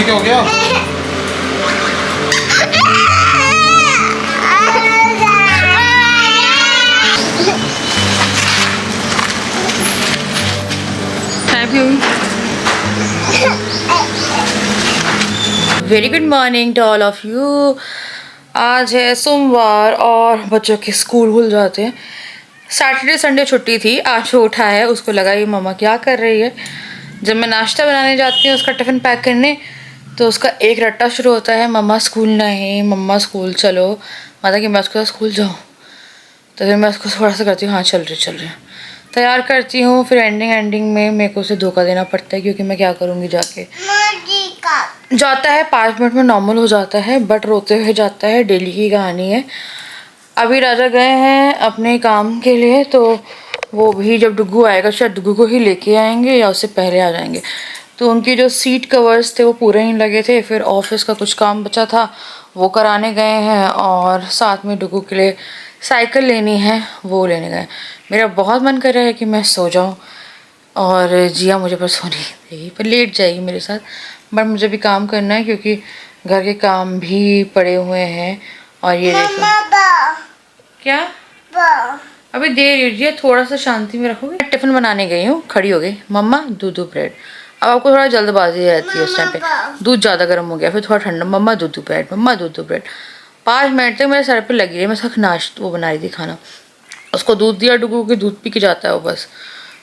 ठीक हो गया? Very good morning to all of you. आज है सोमवार और बच्चों के स्कूल खुल जाते हैं। सैटरडे संडे छुट्टी थी, आज वो उठा है, उसको लगा ये मम्मा क्या कर रही है। जब मैं नाश्ता बनाने जाती हूँ उसका टिफ़िन पैक करने, तो उसका एक रट्टा शुरू होता है, मम्मा स्कूल नहीं, मम्मा स्कूल चलो। माता कि मैं उसके साथ स्कूल जाऊँ, तो फिर मैं उसको थोड़ा सा करती हूँ, हाँ चल रही तैयार करती हूँ। फिर एंडिंग में मेरे को उसे धोखा देना पड़ता है, क्योंकि मैं क्या करूँगी जाके। जाता है 5 मिनट में नॉर्मल हो जाता है, बट रोते हुए जाता है, डेली की कहानी है। अभी राजा गए हैं अपने काम के लिए, तो वो भी जब डुग्गू आएगा शायद डुग्गू को ही लेके आएंगे या उससे पहले आ जाएंगे। तो उनकी जो सीट कवर्स थे वो पूरे ही लगे थे, फिर ऑफिस का कुछ काम बचा था वो कराने गए हैं, और साथ में डुग्गू के लिए साइकिल लेनी है वो लेने गए। मेरा बहुत मन कर रहा है कि मैं सो जाऊँ, और जिया मुझे पर सोने देगी, पर लेट जाएगी मेरे साथ। बट मुझे भी काम करना है, क्योंकि घर के काम भी पड़े हुए हैं। और ये देखो क्या अभी दे रही है, थोड़ा सा शांति में रखोगे। टिफिन बनाने गई हूँ, खड़ी हो गई, मम्मा दूध ब्रेड। अब आपको थोड़ा जल्दबाजी रहती है उस टाइम पे, दूध ज़्यादा गर्म हो गया, फिर थोड़ा ठंडा, मम्मा दूध ब्रेड, मम्मा दूध ब्रेड। 5 मिनट तक मेरे सर पे लगी रही, मैं सब नाश्ता वो बना रही थी खाना। उसको दूध दिया, डुगू के दूध पी के जाता है वो बस।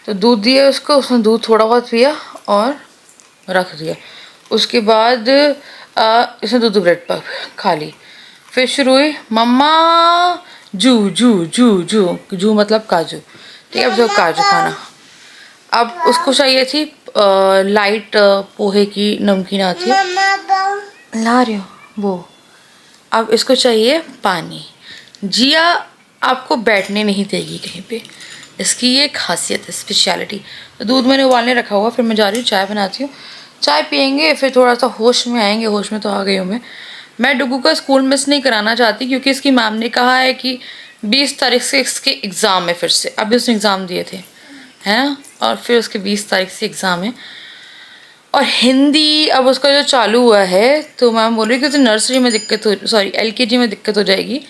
तो दूध दिया उसको, उसने दूध थोड़ा बहुत पिया और रख दिया। उसके बाद इसने दूध ब्रेड पर खा ली। फिर शुरू हुई, मम्मा जू जू जू जू जू मतलब काजू, ठीक है, अब जो काजू खाना। अब उसको चाहिए थी लाइट पोहे की नमकीन आती है, ला रही हूँ वो। अब इसको चाहिए पानी। जिया आपको बैठने नहीं देगी कहीं पे, इसकी ये खासियत है, स्पेशलिटी। तो दूध मैंने उबालने रखा हुआ, फिर मैं जा रही हूँ चाय बनाती हूँ, चाय पियेंगे, फिर थोड़ा सा होश में आएंगे। होश में तो आ गई हूँ मैं डुगू का स्कूल मिस नहीं कराना चाहती, क्योंकि इसकी मैम ने कहा है कि 20 तारीख से इसके एग्ज़ाम है। फिर से अभी उसने एग्ज़ाम दिए थे, हैं, और फिर उसके 20 तारीख से एग्ज़ाम है। और हिंदी अब उसका जो चालू हुआ है, तो मैम बोल रही कि उसे नर्सरी में दिक्कत हो, सॉरी LKG में दिक्कत हो जाएगी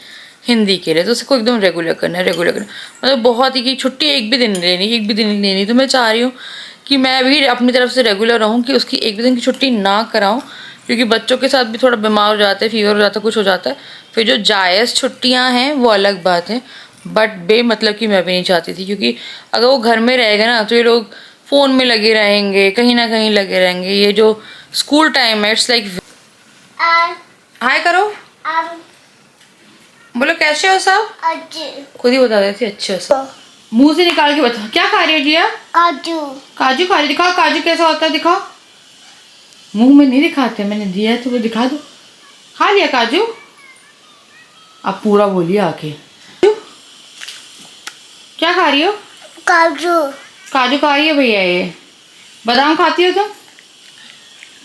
हिंदी के लिए, तो उसको एकदम रेगुलर करना है, रेगुलर करना मतलब बहुत ही कि छुट्टी एक भी दिन नहीं लेनी, एक भी दिन नहीं लेनी। तो मैं चाह रही हूँ कि मैं भी अपनी तरफ से रेगुलर रहूँ, कि उसकी एक भी दिन की छुट्टी ना कराऊँ, क्योंकि बच्चों के साथ भी थोड़ा बीमार हो जाते हैं, फीवर हो जाता है, कुछ हो जाता है। फिर जो जायज़ छुट्टियाँ हैं वो अलग बात है, बट बेमतलब की मैं भी नहीं चाहती थी, क्योंकि अगर वो घर में रहेगा ना तो ये लोग फ़ोन में लगे रहेंगे, कहीं ना कहीं लगे रहेंगे। ये जो स्कूल टाइम है, इट्स लाइक हाय करो, बोलो कैसे हो सब, खुद ही बता देती अच्छे हो सब। मुंह से निकाल के बता, क्या खा रही हो जिया? काजू। काजू खा रही, दिखाओ काजू कैसा होता है, दिखाओ। मुंह में नहीं दिखाते, मैंने दिया है तो वो दिखा दो। खा लिया काजू? अब पूरा बोलिए आके, क्या खा रही हो? काजू। काजू खा रही है भैया। ये बादाम खाती हो तुम?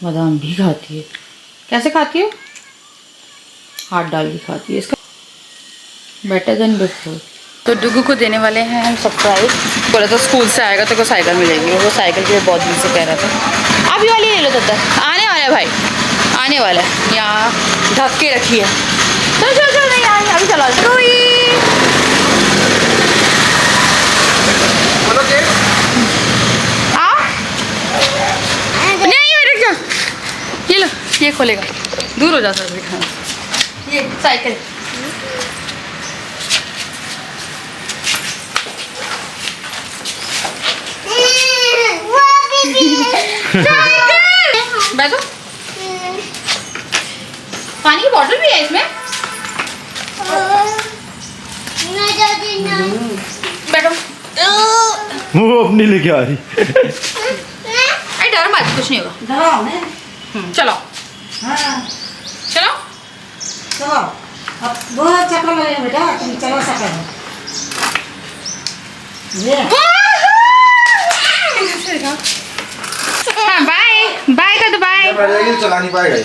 बादाम भी खाती है, कैसे खाती हो? हाथ डाल के खाती है, इसका बेटर देन बिफोर। तो डुगू को देने वाले हैं हम सरप्राइज। बोला तो स्कूल से आएगा तो कोई साइकिल मिलेगी, वो साइकिल के लिए बहुत दिन से कह रहा था। आप ये वाली ले लो, तब तक आने वाला है भाई, आने वाला है। यहाँ ढक के रखी है, चलो चलो चलो, नहीं आएंगे अभी, चलो ये लो, ये खोलेगा, दूर हो जा सर। ये साइकिल बैठो, पानी की बोतल भी है इसमें, बैठो। वो अपनी लेके आ रही। अरे डर मत, कुछ नहीं होगा। चलो चलो चलो, अब बहुत चक्कर लगे बेटा, तुम चलो सकते ये। हाँ बाय बाय कर दो, बाय। चला नहीं पाएगा ये।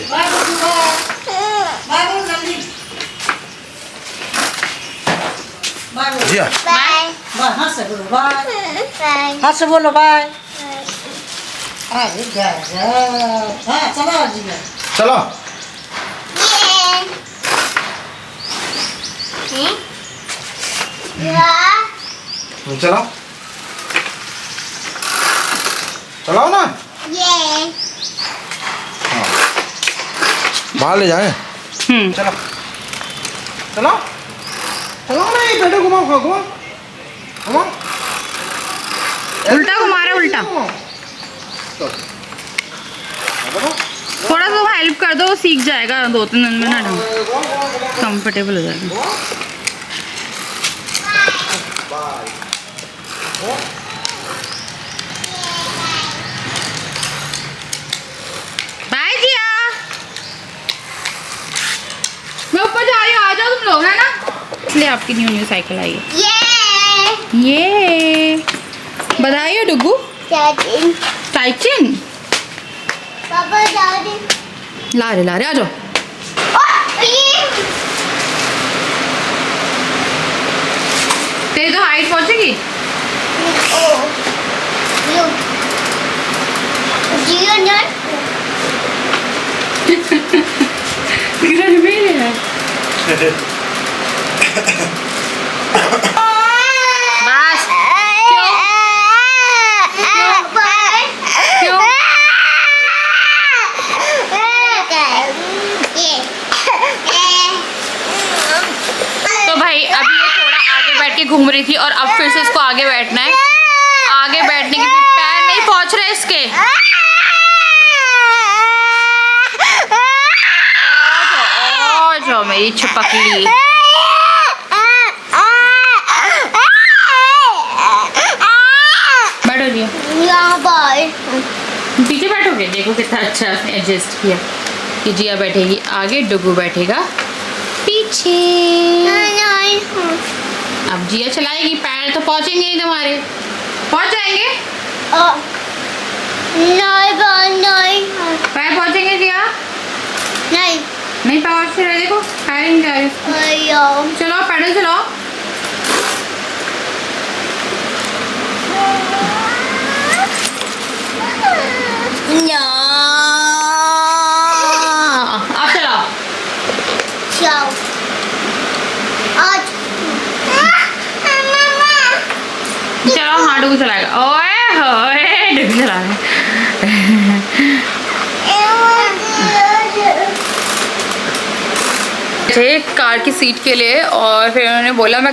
जिया बाय। हाथ से बोलो बाय। हाथ से बोलो बाय। अरे गजब। हाँ चलो जिया। चलो चलो चलाओ ना। हाँ बाहर ले जाए। चलो चलो चलो ना, ये पेटे घुमाओ, घुमाओ घुमाओ। उल्टा घुमा रहे, उल्टा। थोड़ा सा हेल्प कर दो, सीख जाएगा 2-3 दिन में ना, कंफर्टेबल हो जाएगा। बाय जिया, मैं ऊपर जा रही हूँ, आ जाओ तुम लोग, है ना? इसलिए आपकी न्यू साइकिल आई है। ये बधाई हो डुगू। टाइचिन ला रहे आ जाओ। तेरी तो हाइट पहुंचेगी। बस क्यों? तो भाई अभी ये थोड़ा आगे बैठ के घूम रही थी और अब फिर से इसको आगे बैठना है। आगे बैठने के भी पैर नहीं पहुंच रहे इसके। मेरी छपकली। बैठो जी, पीछे बैठोगे? देखो कितना अच्छा एडजस्ट किया कि जिया बैठेगी आगे, डुगू बैठेगा पीछे। अब जिया चलाएगी, पैर तो पहुंचेंगे नहीं तुम्हारे। पहुंच जाएंगे? पैर पहुंचेंगे जिया? नहीं पहुंच रहे, देखो पैर नहीं जा रहे। चलो पैडल चलाओ। आप चलाओ। चलो हाँ डुगू चलाएगा। ओए होए डुगू चला रहा थे कार की सीट के लिए, और फिर उन्होंने बोला मैं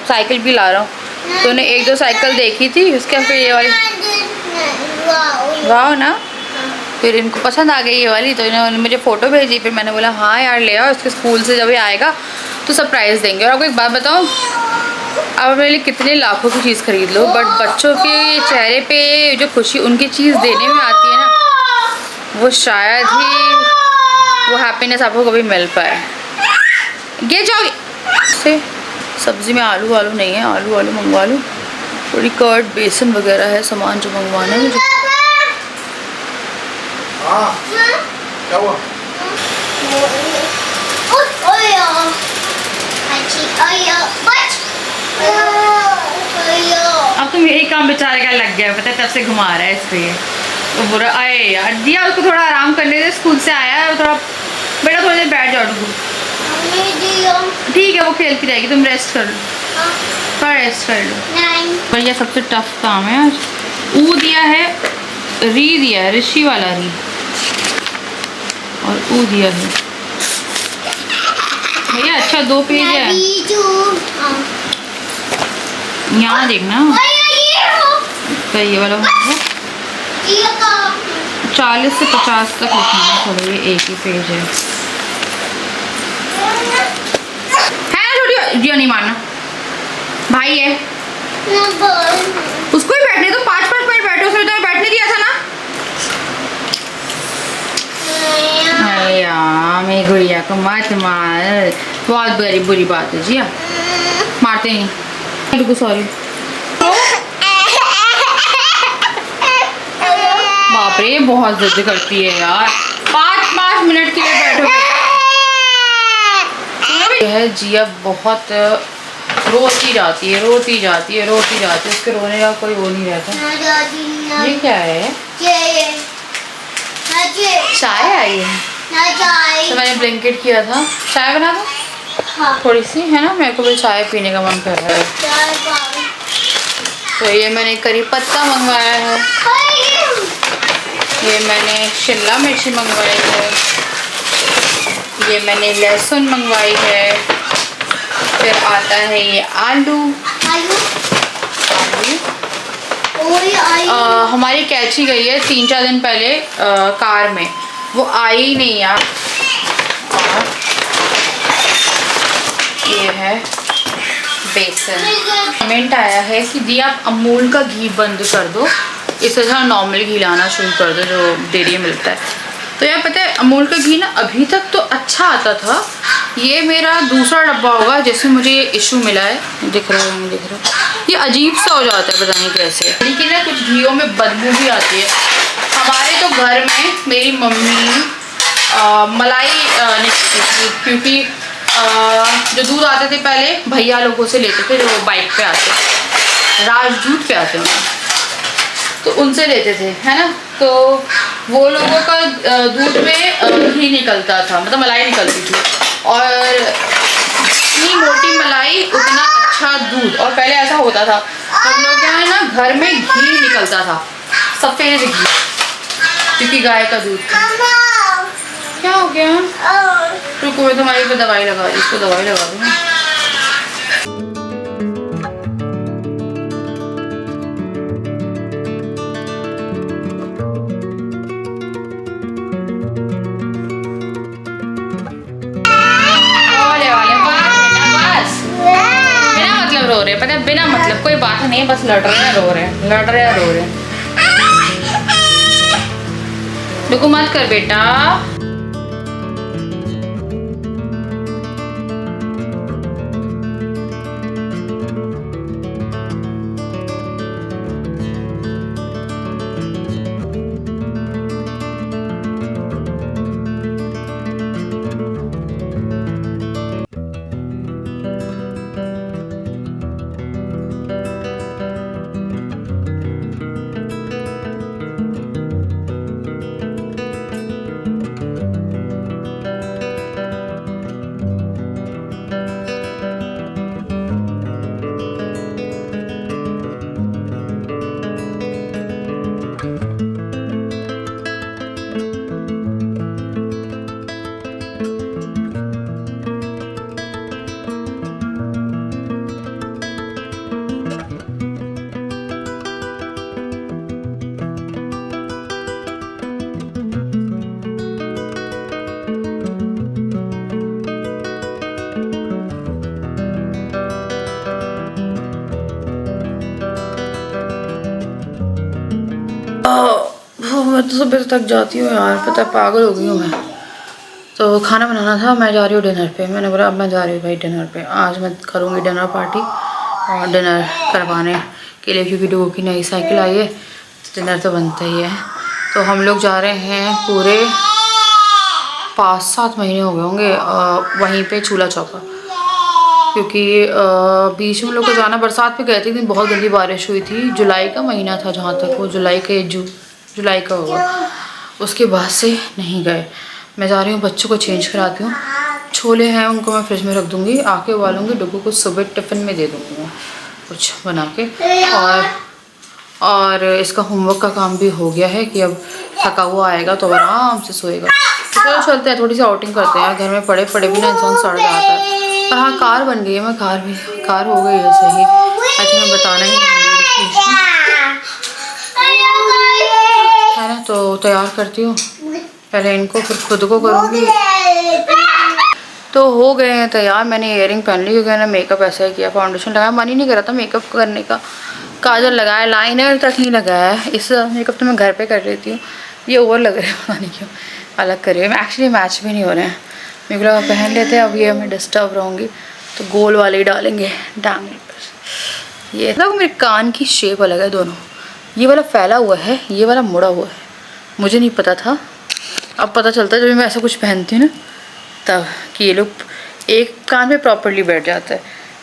साइकिल भी ला रहा हूँ। तो उन्हें 1-2 साइकिल देखी थी, उसके फिर ये वाली वाह ना, फिर इनको पसंद आ गई ये वाली। तो इन्होंने मुझे फ़ोटो भेजी, फिर मैंने बोला हाँ यार ले आओ, इसके स्कूल से जब ये आएगा तो सरप्राइज़ देंगे। और आपको एक बात बताऊँ, आप मेरे लिए कितने लाखों की चीज़ खरीद लो, बट बच्चों के चेहरे पे जो खुशी उनकी चीज़ देने में आती है ना, वो शायद ही वो हैप्पीनेस आपको कभी मिल पाए। गिर जाओगे से। सब्ज़ी में आलू वालू नहीं है, आलू वालू मंगवा लूँ। थोड़ी कर्ड बेसन वगैरह है सामान जो मंगवाना है मुझे। क्या हुआ? अब तो मेरे काम बेचारे का लग गया, पता है तब से घुमा रहा है इसको ये। तो बुरा आए यार, दिया उसको थोड़ा आराम करने दे, स्कूल से आया है थोड़ा। बेटा थोड़ी देर बैठ जाओ डुगू। ठीक है वो खेलती रहेगी, तुम रेस्ट कर लो, थोड़ा रेस्ट कर लो। पर यह सबसे टफ काम है आज। ऊ दिया है, री दिया है, ऋषि वाला री, और ऊ दिया है भैया। अच्छा 2 पेज है यहाँ देखना। तो ये वाला 40 से 50 तक लिखना है। चलो ये एक ही पेज है ना। छोटी नहीं मारना, भाई है उसको ही बैठने तो 5-5 मिनट बैठो, उसने तो बैठने दिया था ना। यार मेरी गुड़िया को मत मार, बहुत बड़ी बुरी बात है जिया, मारते नहीं। रुको सॉरी। बाप रे बहुत जिद करती है यार, 5-5 मिनट के लिए बैठो। है जिया बहुत रोती जाती है, रोती जाती है, रोती जाती है, उसके रोने का कोई वो नहीं रहता। ये क्या है? चाय आई है तो मैंने ब्लैंकेट किया था। चाय बना दो थोड़ी सी, है ना, मेरे को भी चाय पीने का मन कर रहा है। तो ये मैंने करी पत्ता मंगवाया है, ये मैंने शिमला मिर्ची मंगवाई है, ये मैंने लहसुन मंगवाई है, फिर आता है ये आलू। हमारी कैची गई है 3-4 दिन पहले कार में, वो आई ही नहीं यार। और ये है बेसन। कमेंट आया है कि दी आप अमूल का घी बंद कर दो, इससे अच्छा नॉर्मल घी लाना शुरू कर दो जो डेयरी में मिलता है। तो यार पता है अमूल का घी ना अभी तक तो अच्छा आता था, ये मेरा दूसरा डब्बा होगा जिसमें मुझे इशू मिला है। दिख रहा है, दिख रहा है, ये अजीब सा हो जाता है पता नहीं कैसे, लेकिन ना कुछ घीयों में बदबू भी आती है। हमारे तो घर में मेरी मम्मी मलाई निकलती थी, क्योंकि जो दूध आते थे पहले भैया लोगों से लेते थे, जो बाइक पे आते, राजदूत पे आते हैं, तो उनसे लेते थे, है ना। तो वो लोगों का दूध में घी निकलता था, मतलब मलाई निकलती थी, और जितनी मोटी मलाई उतना अच्छा दूध। और पहले ऐसा होता था हम लोग क्या है ना, घर में घी निकलता था, सफ़ेद घी, क्योंकि गाय का दूध था। क्या हो गया? रुको मैं तुम्हारी पे दवाई लगा दी, इसको दवाई लगा दूँ। रो रहे, पता है बिना मतलब कोई बात नहीं, बस लड़ रहे हैं, रो रहे हैं, लड़ रहे हैं, रो रहे हैं। रुको मत कर बेटा। मैं तो सुबह तक जाती हूँ यार, पता है पागल हो गई हूँ मैं। तो खाना बनाना था, मैं जा रही हूँ डिनर पे। मैंने बोला अब मैं जा रही हूँ भाई डिनर पे, आज मैं करूँगी डिनर पार्टी और डिनर करवाने के लिए, क्योंकि डोगो की नई साइकिल आई है, तो डिनर तो बनता ही है। तो हम लोग जा रहे हैं, पूरे 5-7 महीने हो गए होंगे वहीं पे चूल्हा चौका, क्योंकि बीच में लोग को जाना, बरसात पे गए थे, लेकिन बहुत गंदी बारिश हुई थी। जुलाई का महीना था जहाँ तक वो, जुलाई का होगा, उसके बाद से नहीं गए। मैं जा रही हूँ, बच्चों को चेंज कराती हूँ। छोले हैं उनको मैं फ्रिज में रख दूँगी, आके उबालूँगी, डुगू को सुबह टिफ़िन में दे दूँगी मैं कुछ बना के। और इसका होमवर्क का काम भी हो गया है कि अब थका हुआ आएगा तो आराम से सोएगा। तो चलो चलते हैं, थोड़ी सी आउटिंग करते हैं। घर में पड़े पड़े भी ना इंसान सड़ जाता है। पर हाँ कार बन गई है, मैं कार हो गई है सही। आई थिंक मैं बताना ही है ना। तो तैयार करती हूँ पहले इनको, फिर खुद को करूँगी। तो हो गए हैं तैयार। मैंने इयररिंग पहन ली, क्योंकि मैंने मेकअप ऐसा ही किया, फाउंडेशन लगाया, मन ही नहीं कर रहा था मेकअप करने का। काजल लगाया, लाइनर तक नहीं लगाया है। इस मेकअप तो मैं घर पे कर लेती हूँ, ये ओवर लग रहा है, पता नहीं क्यों अलग कर रही है। मैं एक्चुअली मैच भी नहीं हो रहे हैं, मेरे को पहन लेते हैं। अब ये मैं डिस्टर्ब रहूँगी तो गोल वाले ही डालेंगे डांगने पर। ये देखो मेरे कान की शेप अलग है दोनों, ये वाला फैला हुआ है, ये वाला मुड़ा हुआ है। मुझे नहीं पता था, अब पता चलता है जब मैं ऐसा कुछ पहनती हूँ ना तब, कि ये लोग एक कान पे प्रॉपरली बैठ जाता है।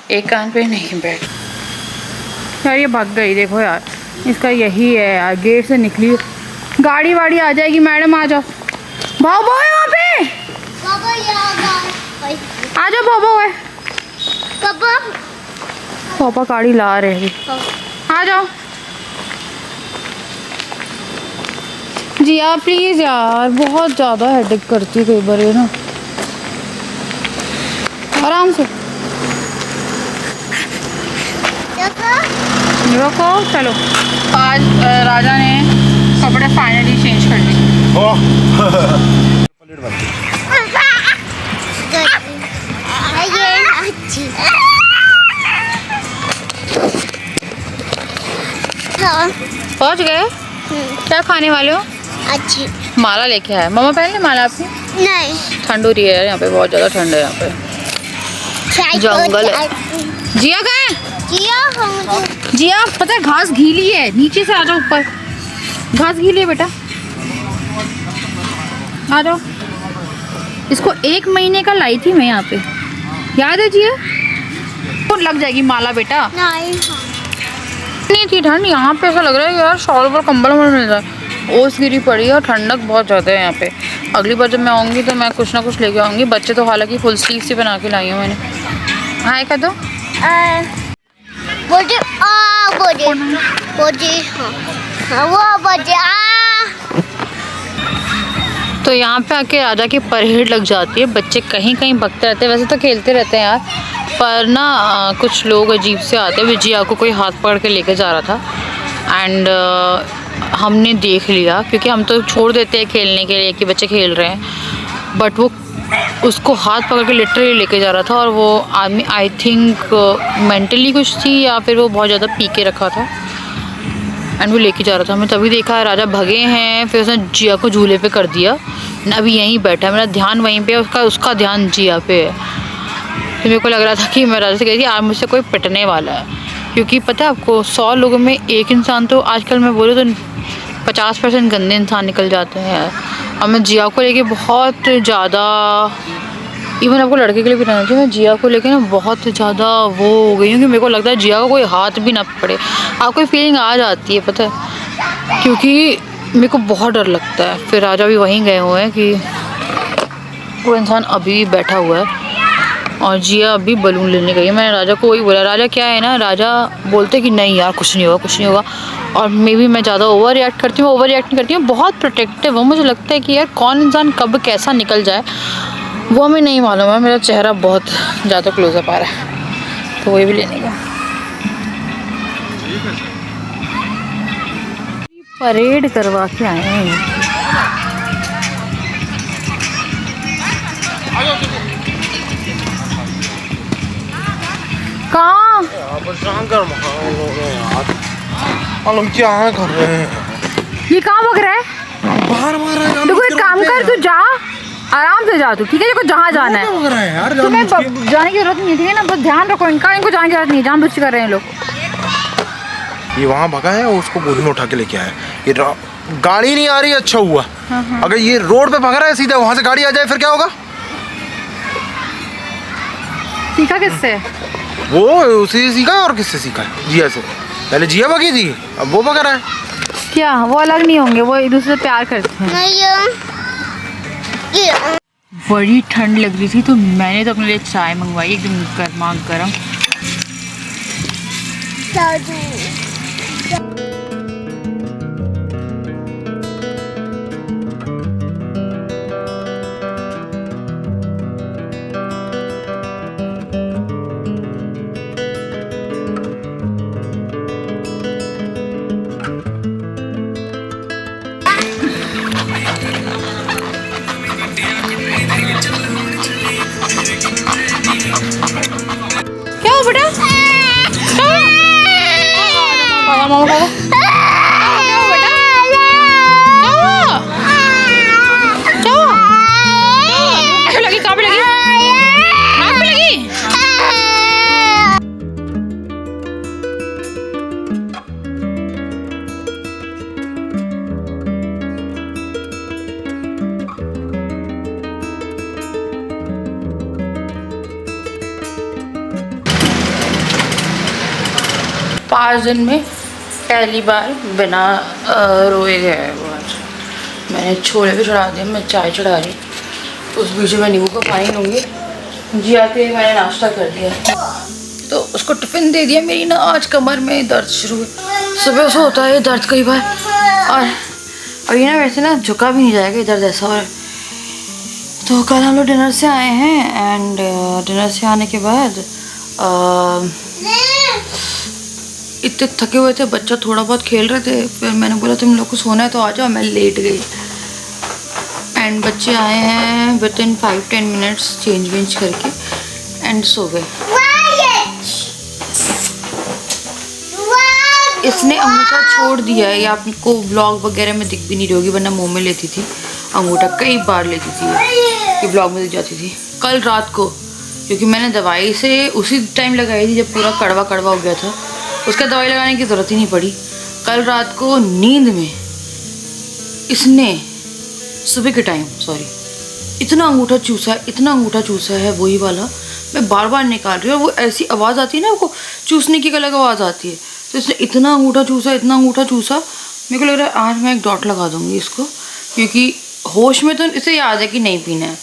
एक कान पे नहीं बैठ। यार ये भाग गई, देखो यार इसका यही है यार, गेट से निकली गाड़ी वाड़ी आ जाएगी। मैडम आ जाओ, भाव भाव है वहाँ पे, आ जाओ भाव भाव है। पापा गाड़ी ला रहे हैं, आ जाओ जी। आप प्लीज़ यार, बहुत ज़्यादा हेडेक करती है कई बार ये ना। आराम से रुको, चलो। आज राजा ने कपड़े फाइनली चेंज कर लिए। पहुंच गए? क्या खाने वाले हो? अच्छी माला लेके आया। मम्मा पहन ली माला आपकी? नहीं, ठंड हो रही है यार, यहाँ पे बहुत ज़्यादा ठंड है। यहाँ पे जंगल है। जिया कहाँ है? जिया पता है घास गीली है, नीचे से आ जाओ ऊपर, घास गीली है बेटा, आ जाओ। इसको 1 महीने का लाई थी मैं यहाँ पे, याद है जिया? तो लग जाएगी माला बेटा। नहीं थी ठंड, यहाँ पे ऐसा लग रहा है यार शॉल पर कंबल मिल जाए। ओस गिरी पड़ी है और ठंडक बहुत ज़्यादा है यहाँ पे। अगली बार जब मैं आऊँगी तो मैं कुछ ना कुछ लेके आऊँगी। बच्चे तो हालांकि फुल स्लीव से बना के लाई हूँ मैंने। हाय कर दो। तो यहाँ पे आके राजा की परेड लग जाती है। बच्चे कहीं कहीं भगते रहते हैं, वैसे तो खेलते रहते हैं यार, पर ना कुछ लोग अजीब से आते हैं। विजया को कोई हाथ पकड़ के लेके जा रहा था एंड हमने देख लिया, क्योंकि हम तो छोड़ देते हैं खेलने के लिए कि बच्चे खेल रहे हैं, बट वो उसको हाथ पकड़ के लिटरली लेके जा रहा था। और वो आदमी आई थिंक मेंटली कुछ थी या फिर वो बहुत ज़्यादा पी के रखा था एंड वो लेके जा रहा था। हमने तभी देखा राजा भगे हैं, फिर उसने जिया को झूले पे कर दिया। अभी यहीं बैठा है, मेरा ध्यान वहीं पे, उसका ध्यान जिया पे है। तो मेरे को लग रहा था कि मैं राजा से कही थी आज मुझसे कोई पिटने वाला है, क्योंकि पता है आपको 100 लोगों में एक इंसान तो आजकल मैं बोलूँ तो 50% गंदे इंसान निकल जाते हैं यार। और मैं जिया को लेके बहुत ज़्यादा, इवन आपको लड़के के लिए भी रहना चाहिए, मैं जिया को लेके ना बहुत ज़्यादा वो हो गई हूँ कि मेरे को लगता है जिया को कोई हाथ भी ना पड़े। आपको फीलिंग आ जाती है पता है, क्योंकि मेरे को बहुत डर लगता है। फिर राजा भी वहीं गए हुए हैं कि वो इंसान अभी बैठा हुआ है और जिया अभी बलून लेने गई है। मैंने राजा को वही बोला, राजा क्या है ना, राजा बोलते कि नहीं यार कुछ नहीं होगा कुछ नहीं होगा। और मे भी मैं ज़्यादा ओवर रिएक्ट करती हूँ, ओवर रिएक्ट नहीं करती हूँ, बहुत प्रोटेक्टिव हूँ। मुझे लगता है कि यार कौन इंसान कब कैसा निकल जाए वो हमें नहीं मालूम है। मेरा चेहरा बहुत ज़्यादा क्लोजअप आ रहा है तो वही भी लेने का। परेड करवा के आए हैं। कहाँ मालूम क्या कर रहे हैं ये, कहाँ भग रहा है? बाहर मार रहा है। देखो एक काम कर, तू जा आराम से जा, तू ठीक है? देखो जहाँ जाना है भग रहा है यार, तुम्हें जाने की जरूरत नहीं है, ठीक है ना? बस ध्यान रखो इनका, इनको जाने की जरूरत नहीं है, जान बुझ कर रहे हैं लोग। ये वहाँ भगा है और उसको गोदी में उठा के लेके आया। ये गाड़ी नहीं आ रही, अच्छा हुआ। अगर ये रोड पे भगा रहा है सीधा, वहाँ से गाड़ी आ जाए फिर क्या होगा? सीखा किससे? वो उसी से सीखा और किससे सीखा है? जिया से। पहले जिया भगी थी, अब वो भगा रहा है। क्या वो अलग नहीं होंगे, वो एक दूसरे से प्यार करते हैं। बड़ी ठंड लग रही थी तो मैंने तो अपने लिए चाय मंगवाई एकदम गर्मा गर्म। क्या हो बेटा? मामा क्या हो बेटा? क्या लगी? कहाँ पे लगी? आँख पे लगी? 5 दिन में पहली बार बिना रोए गया है वो आज। मैंने छोले भी चढ़ा दिए, मैं चाय चढ़ा रही, उस बीच में नींबू का पानी लूँगी। जी आके मैंने नाश्ता कर दिया तो उसको टिफ़िन दे दिया। मेरी ना आज कमर में दर्द शुरू हुई, सुबह से होता है ये दर्द कई बार, और अभी ना वैसे ना झुका भी नहीं जाएगा, दर्द ऐसा हो रहा है। तो कल हम लोग डिनर से आए हैं एंड डिनर से आने के बाद इतने थके हुए थे, बच्चा थोड़ा बहुत खेल रहे थे, फिर मैंने बोला तुम लोग को सोना है तो आ जाओ, मैं लेट गई। एंड बच्चे आए हैं विद इन 5-10 मिनट्स चेंज वेंज करके एंड सो गए। इसने अंगूठा छोड़ दिया है, ये आपको ब्लॉग वगैरह में दिख भी नहीं रही होगी, वरना मुँह में लेती थी अंगूठा, कई बार लेती थी ये ब्लॉग में दिख जाती थी। कल रात को क्योंकि मैंने दवाई से उसी टाइम लगाई थी जब पूरा कड़वा कड़वा हो गया था, उसका दवाई लगाने की ज़रूरत ही नहीं पड़ी। कल रात को नींद में इसने सुबह के टाइम इतना अंगूठा चूसा है वही वाला, मैं बार बार निकाल रही हूँ और वो ऐसी आवाज़ आती है ना, वो चूसने की अलग आवाज़ आती है, तो इसने इतना अंगूठा चूसा, मेरे को लग रहा है आज मैं एक डॉट लगा दूँगी इसको, क्योंकि होश में तो इसे याद है कि नहीं पीना है,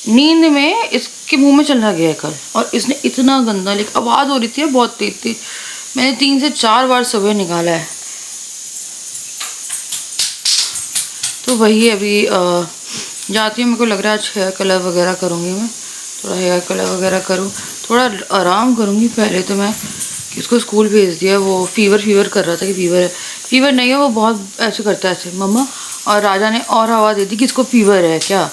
नींद में इसके मुंह में चला गया है कल, और इसने इतना गंदा आवाज़ हो रही थी बहुत तेज, मैंने 3 से 4 बार सुबह निकाला है। तो वही अभी जाती हूँ, मेरे को लग रहा है आज हेयर कलर वगैरह करूँगी, मैं थोड़ा हेयर कलर वगैरह करूँ, थोड़ा आराम करूँगी। पहले तो मैं इसको स्कूल भेज दिया, वो फीवर कर रहा था कि फीवर नहीं है, वो बहुत ऐसे करता है ऐसे मम्मा, और राजा ने और हवा दे दी कि इसको फीवर है क्या,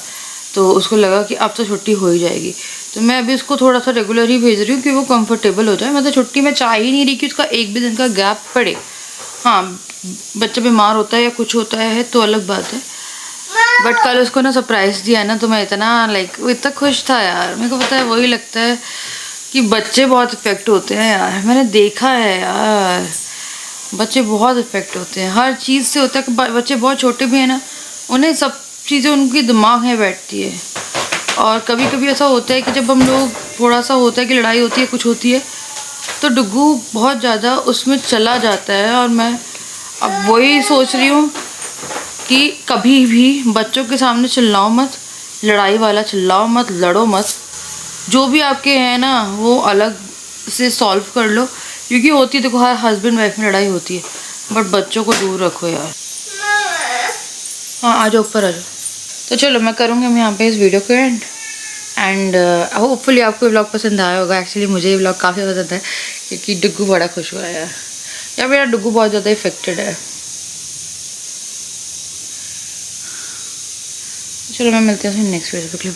तो उसको लगा कि अब तो छुट्टी हो ही जाएगी। तो मैं अभी इसको थोड़ा सा रेगुलर ही भेज रही हूँ कि वो कंफर्टेबल हो जाए, मतलब छुट्टी में चाह ही नहीं रही कि उसका एक भी दिन का गैप पड़े। हाँ, बच्चा बीमार होता है या कुछ होता है तो अलग बात है, बट कल उसको ना सरप्राइज़ दिया है ना, तो मैं इतना वो इतना खुश था यार। मेरे को पता है, वही लगता है कि बच्चे बहुत इफेक्ट होते हैं यार, मैंने देखा है यार, बच्चे बहुत इफेक्ट होते हैं, हर चीज़ से होता है कि बच्चे बहुत छोटे भी हैं ना, उन्हें सब चीज़ें उनके दिमाग में बैठती है। और कभी कभी ऐसा होता है कि जब हम लोग थोड़ा सा होता है कि लड़ाई होती है, कुछ होती है, तो डुग्गू बहुत ज़्यादा उसमें चला जाता है। और मैं अब वही सोच रही हूँ कि कभी भी बच्चों के सामने चिल्लाओ मत, लड़ाई वाला चिल्लाओ मत, लड़ो मत, जो भी आपके हैं ना वो अलग से सॉल्व कर लो, क्योंकि होती है, देखो हर हस्बैंड वाइफ में लड़ाई होती है, बट बच्चों को दूर रखो यार। हाँ, आ जाओ ऊपर आ जाओ। तो चलो मैं करूँगी मैं यहाँ पे इस वीडियो को एंड होपफुली आपको व्लॉग पसंद आया होगा। एक्चुअली मुझे ये व्लॉग काफ़ी पसंद है क्योंकि डुग्गू बड़ा खुश हुआ है यार, मेरा डुग्गू बहुत ज़्यादा इफेक्टेड है। चलो मैं मिलती हूँ नेक्स्ट वीडियो पे।